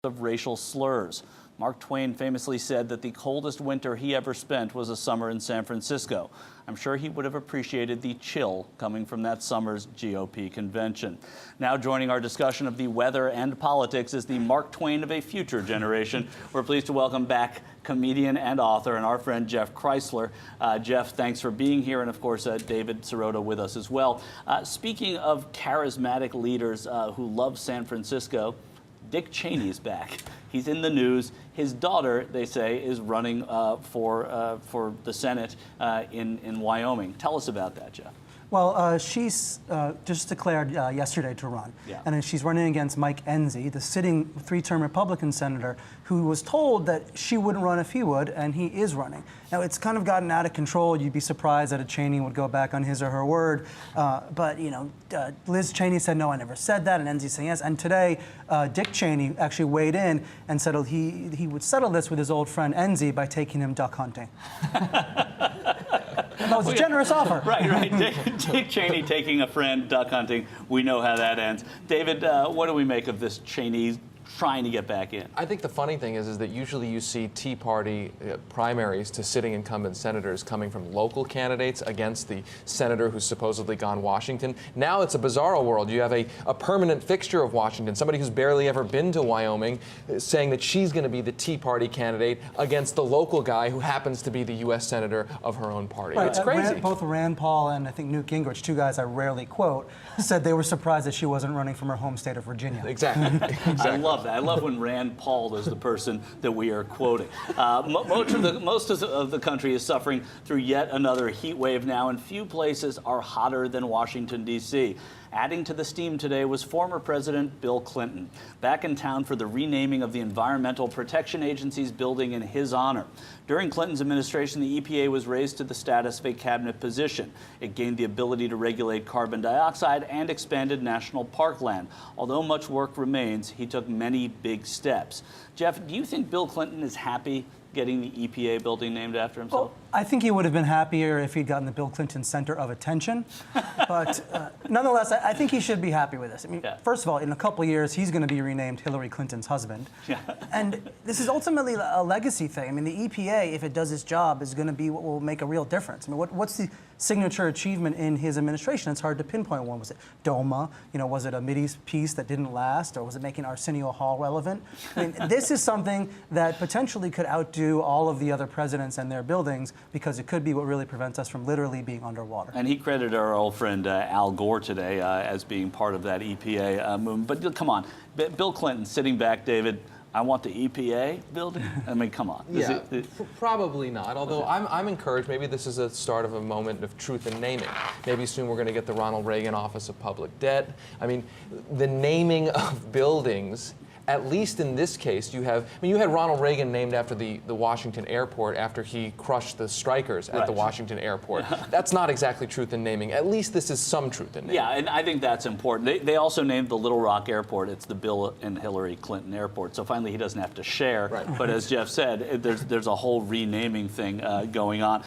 of racial slurs. Mark Twain famously said that the coldest winter he ever spent was a summer in San Francisco. I'm sure he would have appreciated the chill coming from that summer's GOP convention. Now joining our discussion of the weather and politics is the Mark Twain of a future generation. We're pleased to welcome back comedian and author and our friend Jeff Kreisler. Jeff, thanks for being here, and of course David Sirota with us as well. Speaking of charismatic leaders who love San Francisco, Dick Cheney's back. He's in the news. His daughter, they say, is running for the Senate in Wyoming. Tell us about that, Jeff. Well, she's just declared yesterday to run. Yeah. And she's running against Mike Enzi, the sitting three-term Republican senator, who was told that she wouldn't run if he would, and he is running. Now, it's kind of gotten out of control. You'd be surprised that a Cheney would go back on his or her word. But, you know, Liz Cheney said, no, I never said that, and Enzi saying yes. And today, Dick Cheney actually weighed in and said he would settle this with his old friend Enzi by taking him duck hunting. That was a generous offer. Right. Dick Cheney taking a friend duck hunting. We know how that ends. David, what do we make of this Cheney trying to get back in? I think the funny thing is that usually you see Tea Party primaries to sitting incumbent senators coming from local candidates against the senator who's supposedly gone Washington. Now it's a bizarro world. You have a permanent fixture of Washington, somebody who's barely ever been to Wyoming, saying that she's going to be the Tea Party candidate against the local guy who happens to be the U.S. senator of her own party. Right. It's crazy. Both Rand Paul and I think Newt Gingrich, two guys I rarely quote, said they were surprised that she wasn't running from her home state of Virginia. Exactly. I love that. I love when Rand Paul is the person that we are quoting. Most of the country is suffering through yet another heat wave now, and few places are hotter than Washington, D.C. Adding to the steam today was former President Bill Clinton, back in town for the renaming of the Environmental Protection Agency's building in his honor. During Clinton's administration, the EPA was raised to the status of a cabinet position. It gained the ability to regulate carbon dioxide and expanded national parkland. Although much work remains, he took many big steps. Jeff, do you think Bill Clinton is happy getting the EPA building named after himself? Well, I think he would have been happier if he'd gotten the Bill Clinton Center of Attention. But nonetheless, I think he should be happy with this. I mean, First of all, in a couple of years, he's going to be renamed Hillary Clinton's husband. Yeah. And this is ultimately a legacy thing. I mean, the EPA, if it does its job, is going to be what will make a real difference. I mean, what's the signature achievement in his administration? It's hard to pinpoint one. Was it DOMA? You know, was it a Mideast peace that didn't last? Or was it making Arsenio Hall relevant? I mean, this is something that potentially could outdo all of the other presidents and their buildings, because it could be what really prevents us from literally being underwater. And he credited our old friend Al Gore today as being part of that EPA movement. But come on, Bill Clinton sitting back, David, I want the EPA building? I mean, come on. Yeah, probably not. Although I'm encouraged. Maybe this is a start of a moment of truth in naming. Maybe soon we're going to get the Ronald Reagan Office of Public Debt. I mean, the naming of buildings, at least in this case, you had Ronald Reagan named after the Washington airport after he crushed the strikers at the Washington airport. That's not exactly truth in naming. At least this is some truth in naming. Yeah, and I think that's important. They also named the Little Rock Airport. It's the Bill and Hillary Clinton Airport. So finally he doesn't have to share. Right. But as Jeff said, there's a whole renaming thing going on.